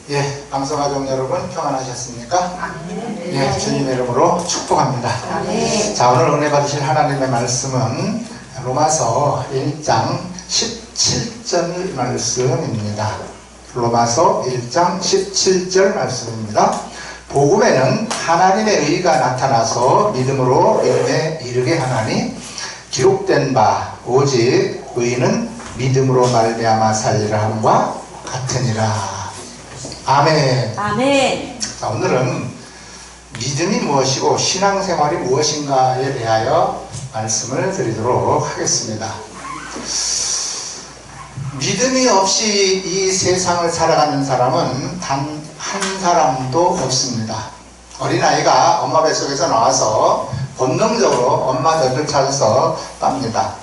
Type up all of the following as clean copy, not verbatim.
예, 방송가족 여러분 평안하셨습니까? 예, 주님의 이름으로 축복합니다. 자, 오늘 은혜 받으실 하나님의 말씀은 로마서 1장 17절 말씀입니다. 로마서 1장 17절 말씀입니다. 복음에는 하나님의 의가 나타나서 믿음으로 믿음에 이르게 하나니 기록된 바 오직 의는 믿음으로 말미암아 살리라 함과 같으니라. 아멘. 아멘. 자, 오늘은 믿음이 무엇이고 신앙생활이 무엇인가에 대하여 말씀을 드리도록 하겠습니다. 믿음이 없이 이 세상을 살아가는 사람은 단 한 사람도 없습니다. 어린아이가 엄마 뱃속에서 나와서 본능적으로 엄마 젖을 찾아서 빱니다.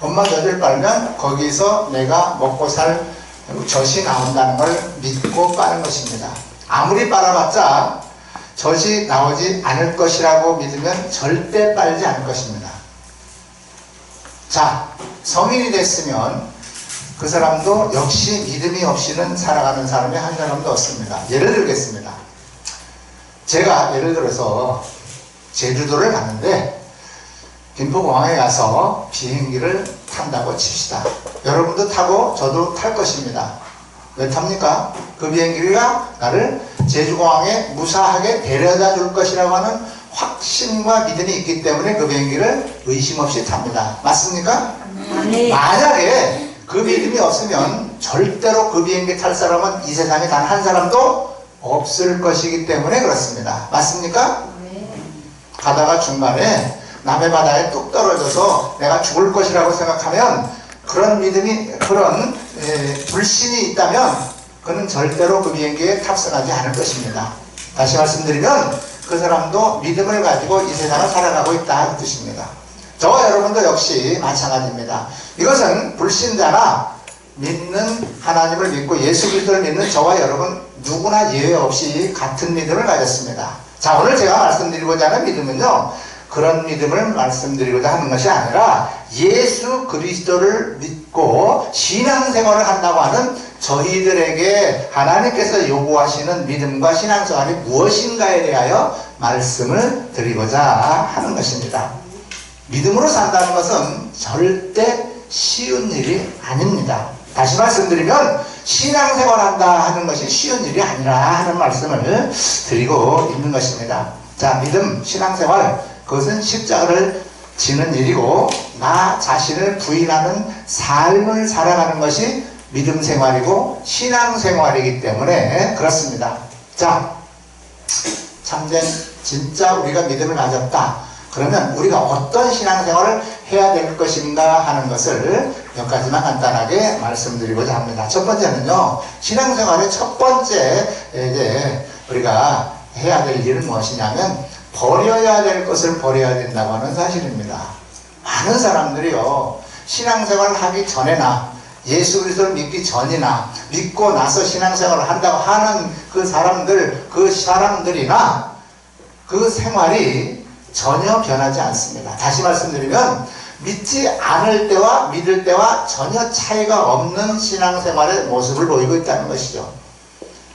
엄마 젖을 빨면 거기서 내가 먹고 살 젖이 나온다는 걸 믿고 빠는 것입니다. 아무리 빨아봤자 젖이 나오지 않을 것이라고 믿으면 절대 빨지 않을 것입니다. 자, 성인이 됐으면 그 사람도 역시 믿음이 없이는 살아가는 사람이 한 사람도 없습니다. 예를 들겠습니다. 제가 예를 들어서 제주도를 갔는데 김포공항에 가서 비행기를 탄다고 칩시다. 여러분도 타고 저도 탈 것입니다. 왜 탑니까? 그 비행기가 나를 제주공항에 무사하게 데려다 줄 것이라고 하는 확신과 믿음이 있기 때문에 그 비행기를 의심 없이 탑니다. 맞습니까? 네. 만약에 그 믿음이 없으면 절대로 그 비행기 탈 사람은 이 세상에 단 한 사람도 없을 것이기 때문에 그렇습니다. 맞습니까? 가다가 중간에 남해 바다에 뚝 떨어져서 내가 죽을 것이라고 생각하면 그런 믿음이, 그런 불신이 있다면 그는 절대로 그 비행기에 탑승하지 않을 것입니다. 다시 말씀드리면 그 사람도 믿음을 가지고 이 세상을 살아가고 있다 이 뜻입니다. 저와 여러분도 역시 마찬가지입니다. 이것은 불신자나 믿는 하나님을 믿고 예수 그리스도를 믿는 저와 여러분 누구나 예외 없이 같은 믿음을 가졌습니다. 자, 오늘 제가 말씀드리고자 하는 믿음은요, 그런 믿음을 말씀드리고자 하는 것이 아니라 예수 그리스도를 믿고 신앙생활을 한다고 하는 저희들에게 하나님께서 요구하시는 믿음과 신앙생활이 무엇인가에 대하여 말씀을 드리고자 하는 것입니다. 믿음으로 산다는 것은 절대 쉬운 일이 아닙니다. 다시 말씀드리면 신앙생활 한다 하는 것이 쉬운 일이 아니라 하는 말씀을 드리고 있는 것입니다. 자, 믿음, 신앙생활, 그것은 십자가를 지는 일이고 나 자신을 부인하는 삶을 살아가는 것이 믿음 생활이고 신앙 생활이기 때문에 그렇습니다. 자, 참된 진짜 우리가 믿음을 가졌다. 그러면 우리가 어떤 신앙생활을 해야 될 것인가 하는 것을 몇 가지만 간단하게 말씀드리고자 합니다. 첫 번째는요, 신앙생활의 첫 번째 이제 우리가 해야 될 일은 무엇이냐면 버려야 될 것을 버려야 된다고 하는 사실입니다. 많은 사람들이요, 신앙생활을 하기 전에나 예수 그리스도를 믿기 전이나 믿고 나서 신앙생활을 한다고 하는 그 사람들이나 그 생활이 전혀 변하지 않습니다. 다시 말씀드리면 믿지 않을 때와 믿을 때와 전혀 차이가 없는 신앙생활의 모습을 보이고 있다는 것이죠.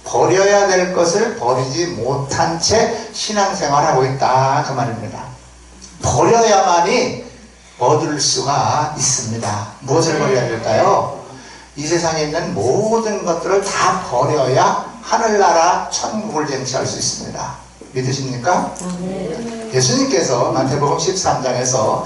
버려야 될 것을 버리지 못한 채 신앙생활하고 있다 그 말입니다. 버려야만이 얻을 수가 있습니다. 무엇을 버려야 될까요? 이 세상에 있는 모든 것들을 다 버려야 하늘나라 천국을 쟁취할 수 있습니다. 믿으십니까? 예수님께서 마태복음 13장에서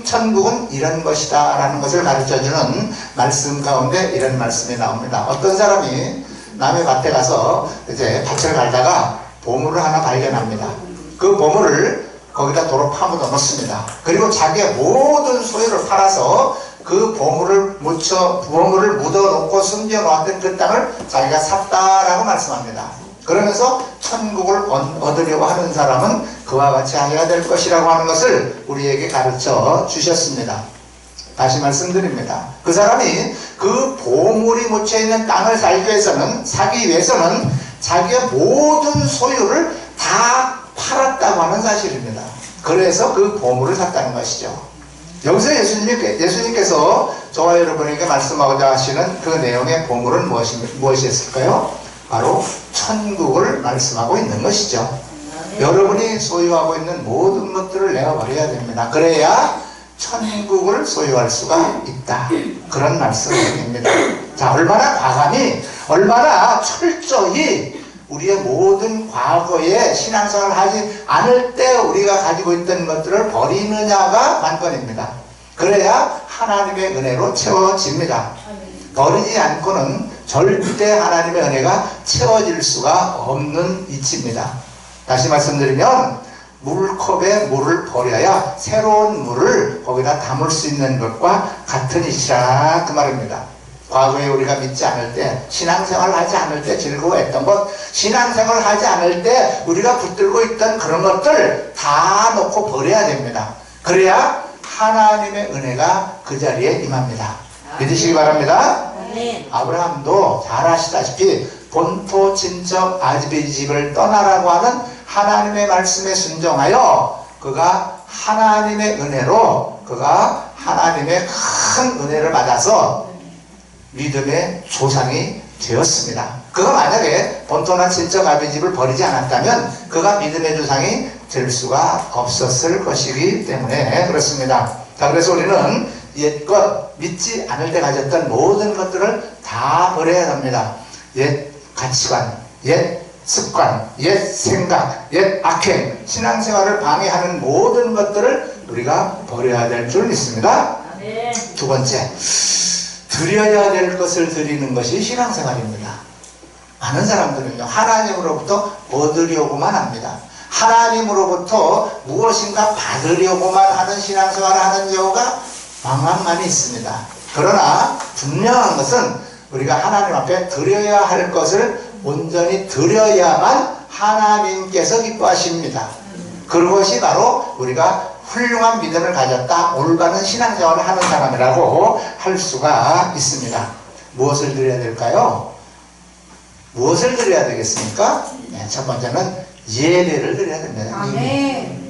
천국은 이런 것이다 라는 것을 가르쳐주는 말씀 가운데 이런 말씀이 나옵니다. 어떤 사람이 남의 밭에 가서 이제 밭을 갈다가 보물을 하나 발견합니다. 그 보물을 거기다 도로 파묻어 놓습니다. 그리고 자기의 모든 소유를 팔아서 그 보물을 묻어 놓고 숨겨 놓았던 그 땅을 자기가 샀다라고 말씀합니다. 그러면서 천국을 얻으려고 하는 사람은 그와 같이 해야 될 것이라고 하는 것을 우리에게 가르쳐 주셨습니다. 다시 말씀드립니다. 그 사람이 그 보물이 묻혀있는 땅을 사기 위해서는 자기의 모든 소유를 다 팔았다고 하는 사실입니다. 그래서 그 보물을 샀다는 것이죠. 여기서 예수님께서 저와 여러분에게 말씀하고자 하시는 그 내용의 본문은 무엇이었을까요? 바로 천국을 말씀하고 있는 것이죠. 여러분이 소유하고 있는 모든 것들을 내어버려야 됩니다. 그래야 천국을 소유할 수가 있다. 그런 말씀입니다. 자, 얼마나 과감히, 얼마나 철저히 우리의 모든 과거에 신앙생활을 하지 않을 때 우리가 가지고 있던 것들을 버리느냐가 관건입니다. 그래야 하나님의 은혜로 채워집니다. 버리지 않고는 절대 하나님의 은혜가 채워질 수가 없는 이치입니다. 다시 말씀드리면 물컵에 물을 버려야 새로운 물을 거기다 담을 수 있는 것과 같은 이치라 그 말입니다. 과거에 우리가 믿지 않을 때, 신앙생활을 하지 않을 때 즐거워했던 것, 신앙생활을 하지 않을 때 우리가 붙들고 있던 그런 것들 다 놓고 버려야 됩니다. 그래야 하나님의 은혜가 그 자리에 임합니다. 믿으시기 바랍니다. 아브라함도 잘 아시다시피 본토 친척 아비의 집을 떠나라고 하는 하나님의 말씀에 순종하여 그가 하나님의 은혜로 그가 하나님의 큰 은혜를 받아서 믿음의 조상이 되었습니다. 그가 만약에 본토나 친척 아비의 집을 버리지 않았다면 그가 믿음의 조상이 될 수가 없었을 것이기 때문에 그렇습니다. 자, 그래서 우리는 옛것, 믿지 않을 때 가졌던 모든 것들을 다 버려야 합니다. 옛 가치관, 옛 습관, 옛 생각, 옛 악행, 신앙생활을 방해하는 모든 것들을 우리가 버려야 될 줄 믿습니다. 두 번째, 드려야 될 것을 드리는 것이 신앙생활입니다. 많은 사람들은요, 하나님으로부터 얻으려고만 합니다. 하나님으로부터 무엇인가 받으려고만 하는 신앙생활을 하는 경우가 많이 있습니다. 그러나 분명한 것은 우리가 하나님 앞에 드려야 할 것을 온전히 드려야만 하나님께서 기뻐하십니다. 그것이 바로 우리가 훌륭한 믿음을 가졌다, 올바른 신앙생활을 하는 사람이라고 할 수가 있습니다. 무엇을 드려야 될까요? 무엇을 드려야 되겠습니까? 네, 첫 번째는 예배를 드려야 됩니다. 아멘.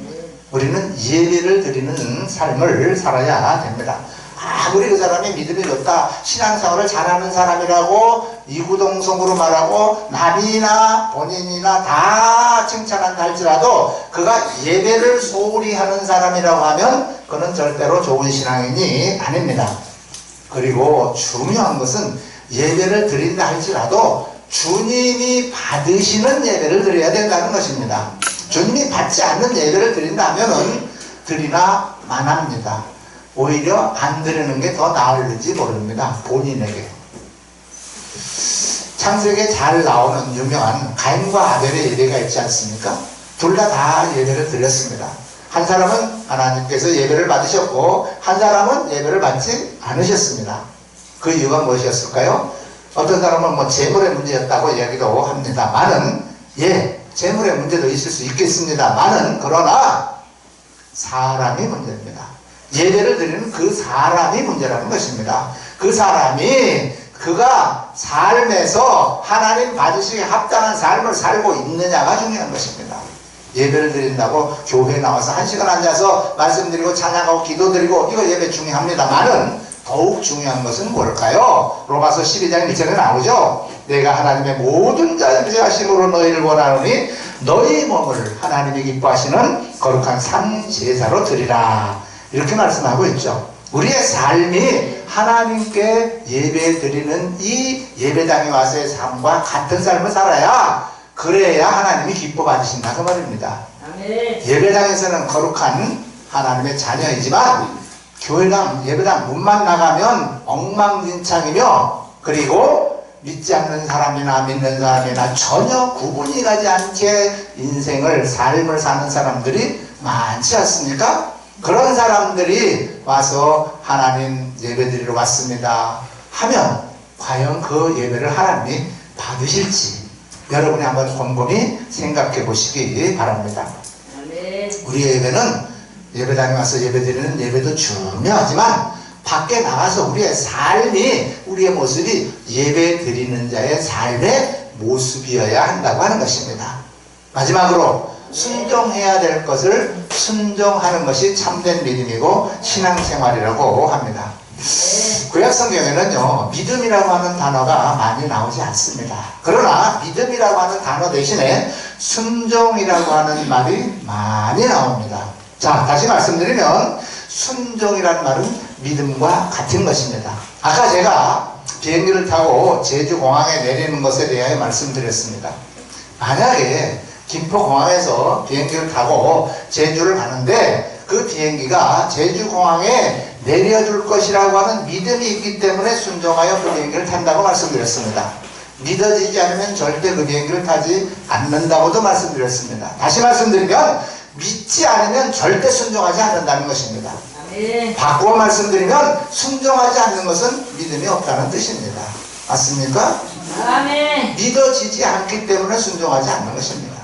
우리는 예배를 드리는 삶을 살아야 됩니다. 아무리 그 사람이 믿음이 좋다, 신앙생활을 잘하는 사람이라고 이구동성으로 말하고 남이나 본인이나 다 칭찬한다 할지라도 그가 예배를 소홀히 하는 사람이라고 하면 그는 절대로 좋은 신앙인이 아닙니다. 그리고 중요한 것은 예배를 드린다 할지라도 주님이 받으시는 예배를 드려야 된다는 것입니다. 주님이 받지 않는 예배를 드린다면은 드리나 마나입니다. 오히려 안 드리는 게 더 나을지 모릅니다. 본인에게. 창세기에 잘 나오는 유명한 가인과 아벨의 예배가 있지 않습니까? 둘 다 예배를 드렸습니다. 한 사람은 하나님께서 예배를 받으셨고 한 사람은 예배를 받지 않으셨습니다. 그 이유가 무엇이었을까요? 어떤 사람은 뭐 재물의 문제였다고 이야기도 합니다만은, 예, 재물의 문제도 있을 수 있겠습니다만은, 그러나 사람이 문제입니다. 예배를 드리는 그 사람이 문제라는 것입니다. 그 사람이 그가 삶에서 하나님 받으시기에 합당한 삶을 살고 있느냐가 중요한 것입니다. 예배를 드린다고 교회에 나와서 1시간 앉아서 말씀드리고 찬양하고 기도드리고 이거 예배 중요합니다만은 더욱 중요한 것은 뭘까요? 로마서 12장 1절에 나오죠. 내가 하나님의 모든 자를 제하심으로 너희를 원하노니 너희 몸을 하나님이 기뻐하시는 거룩한 상제사로 드리라. 이렇게 말씀하고 있죠. 우리의 삶이 하나님께 예배 드리는 이 예배당에 와서의 삶과 같은 삶을 살아야, 그래야 하나님이 기뻐 받으신다 그 말입니다. 아멘. 예배당에서는 거룩한 하나님의 자녀이지만 교회당, 예배당 문만 나가면 엉망진창이며, 그리고 믿지 않는 사람이나 믿는 사람이나 전혀 구분이 가지 않게 인생을, 삶을 사는 사람들이 많지 않습니까? 그런 사람들이 와서 하나님 예배드리러 왔습니다 하면 과연 그 예배를 하나님이 받으실지 여러분이 한번 곰곰이 생각해 보시기 바랍니다. 우리의 예배는 예배당에 와서 예배드리는 예배도 중요하지만 밖에 나가서 우리의 삶이, 우리의 모습이 예배드리는 자의 삶의 모습이어야 한다고 하는 것입니다. 마지막으로 순종해야 될 것을 순종하는 것이 참된 믿음이고 신앙생활이라고 합니다. 구약 성경에는요, 믿음이라고 하는 단어가 많이 나오지 않습니다. 그러나 믿음이라고 하는 단어 대신에 순종이라고 하는 말이 많이 나옵니다. 자, 다시 말씀드리면 순종이라는 말은 믿음과 같은 것입니다. 아까 제가 비행기를 타고 제주공항에 내리는 것에 대하여 말씀드렸습니다. 만약에 김포공항에서 비행기를 타고 제주를 가는데 그 비행기가 제주공항에 내려줄 것이라고 하는 믿음이 있기 때문에 순종하여 그 비행기를 탄다고 말씀드렸습니다. 믿어지지 않으면 절대 그 비행기를 타지 않는다고도 말씀드렸습니다. 다시 말씀드리면 믿지 않으면 절대 순종하지 않는다는 것입니다. 바꾸어 말씀드리면 순종하지 않는 것은 믿음이 없다는 뜻입니다. 맞습니까? 아멘. 믿어지지 않기 때문에 순종하지 않는 것입니다.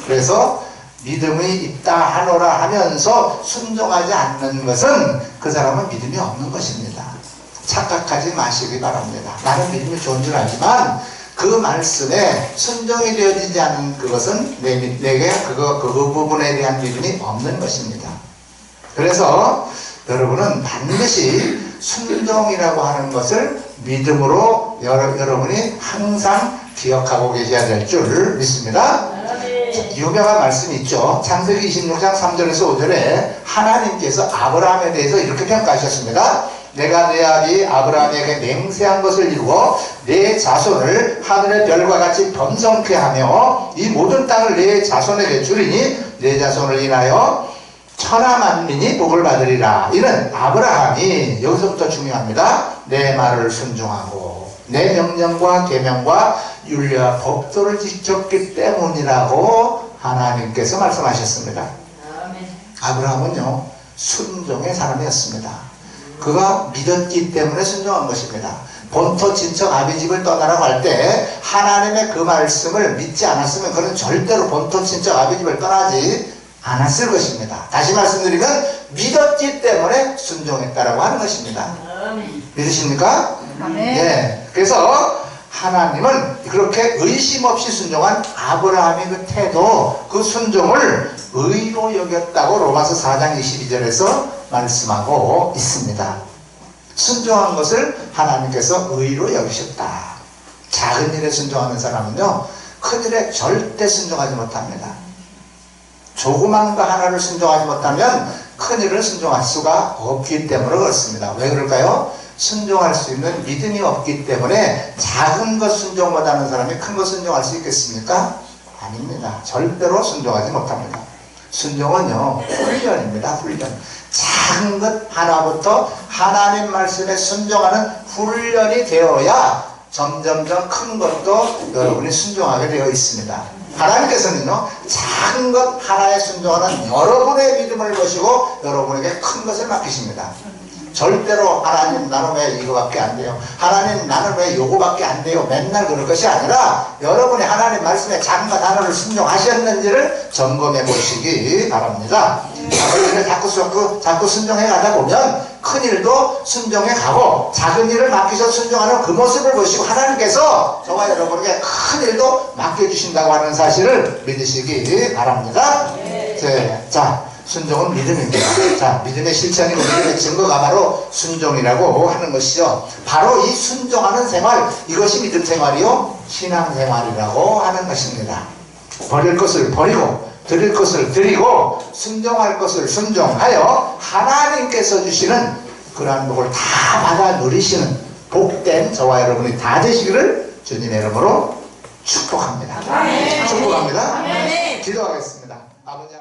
그래서 믿음이 있다 하노라 하면서 순종하지 않는 것은 그 사람은 믿음이 없는 것입니다. 착각하지 마시기 바랍니다. 나는 믿음이 좋은 줄 알지만 그 말씀에 순종이 되어지지 않은 그것은 내게 그 부분에 대한 믿음이 없는 것입니다. 그래서 여러분은 반드시 순종이라고 하는 것을 믿음으로 여러분이 항상 기억하고 계셔야 될 줄 믿습니다. 유명한 말씀이 있죠. 창세기 26장 3절에서 5절에 하나님께서 아브라함에 대해서 이렇게 평가하셨습니다. 내가 내 아비 아브라함에게 맹세한 것을 이루어 내 자손을 하늘의 별과 같이 번성케 하며 이 모든 땅을 내 자손에게 주리니 내 자손을 인하여 천하 만민이 복을 받으리라. 이는 아브라함이, 여기서부터 중요합니다, 내 말을 순종하고 내 명령과 계명과 율례와 법도를 지켰기 때문이라고 하나님께서 말씀하셨습니다. 아브라함은요, 순종의 사람이었습니다. 그가 믿었기 때문에 순종한 것입니다. 본토 친척 아비집을 떠나라고 할 때 하나님의 그 말씀을 믿지 않았으면 그는 절대로 본토 친척 아비집을 떠나지 않았을 것입니다. 다시 말씀드리면 믿었기 때문에 순종했다라고 하는 것입니다. 믿으십니까? 네. 그래서 하나님은 그렇게 의심 없이 순종한 아브라함의 그 태도, 그 순종을 의로 여겼다고 로마서 4장 22절에서 말씀하고 있습니다. 순종한 것을 하나님께서 의로 여기셨다. 작은 일에 순종하는 사람은요, 큰 일에 절대 순종하지 못합니다. 조그만 거 하나를 순종하지 못하면 큰 일을 순종할 수가 없기 때문에 그렇습니다. 왜 그럴까요? 순종할 수 있는 믿음이 없기 때문에 작은 것 순종 못하는 사람이 큰 것 순종할 수 있겠습니까? 아닙니다. 절대로 순종하지 못합니다. 순종은요, 훈련입니다. 훈련. 작은 것 하나부터 하나님 말씀에 순종하는 훈련이 되어야 점점점 큰 것도 여러분이 순종하게 되어 있습니다. 하나님께서는요, 작은 것 하나에 순종하는 여러분의 믿음을 보시고 여러분에게 큰 것을 맡기십니다. 절대로 하나님 나는 왜 이거밖에 안 돼요? 하나님 나는 왜 요거밖에 안 돼요? 맨날 그럴 것이 아니라 여러분이 하나님 말씀에 작은 것 하나를 순종하셨는지를 점검해 보시기 바랍니다. 자꾸 순종해 가다 보면 큰 일도 순종해 가고 작은 일을 맡기셔 순종하는 그 모습을 보시고 하나님께서 저와 여러분에게 큰 일도 맡겨주신다고 하는 사실을 믿으시기 바랍니다. 자, 순종은 믿음입니다. 자, 믿음의 실천이고 믿음의 증거가 바로 순종이라고 하는 것이죠. 바로 이 순종하는 생활, 이것이 믿음 생활이요, 신앙 생활이라고 하는 것입니다. 버릴 것을 버리고 드릴 것을 드리고 순종할 것을 순종하여 하나님께서 주시는 그러한 복을 다 받아 누리시는 복된 저와 여러분이 다 되시기를 주님의 이름으로 축복합니다. 축복합니다. 기도하겠습니다. 아버지